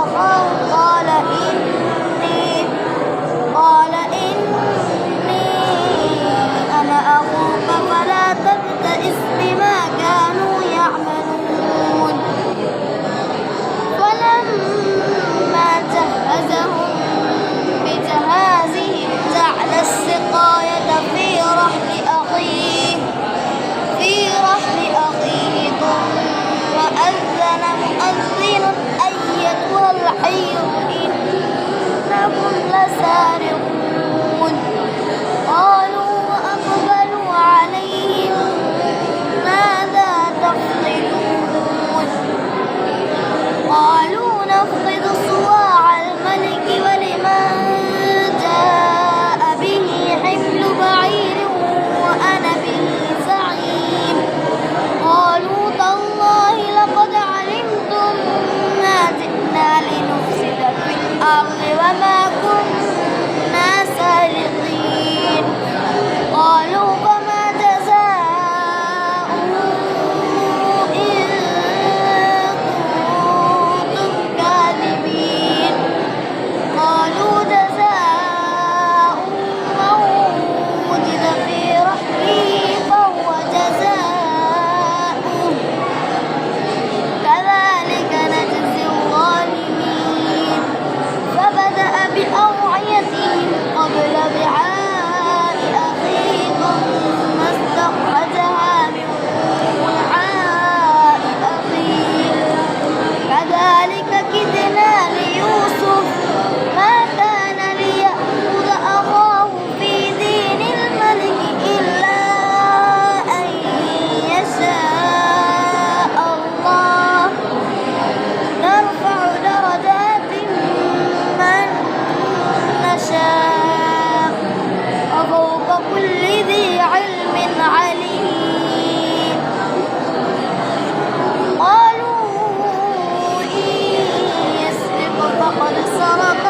أخاه قال إني أنا أخوك فلا تبتئس بما كانوا يعملون. فلما جهزهم بجهازهم جعل السقاية في رحل أخيه ثم أذن مؤذن أيتها العير إنكم لسارقون. قالوا وأقبلوا عليهم ماذا تفقدون؟ قالوا نفقد صواع الملك ولمن جاء به حمل بعير وأنا به زعيم. قالوا تالله لقد علمتم ما جئنا لنفسد في الأرض وما كنا سارقين. قالوا فما جزاؤه إن كنتم كاذبين؟ قالوا جزاؤه من وجد في رحله فهو جزاؤه كذلك نجزي الظالمين. فبدأ بأوعيتهم قبل وعاء أخيه ثم استخرجها من وعاء أخيه كذلك كدنا ليوسف ما كان ليأخذ أخاه في دين الملك إلا أن يشاء الله نرفع درجات من نشاء وفوق كل ذي علم عليم. قالوا إن يسرق فقد سرق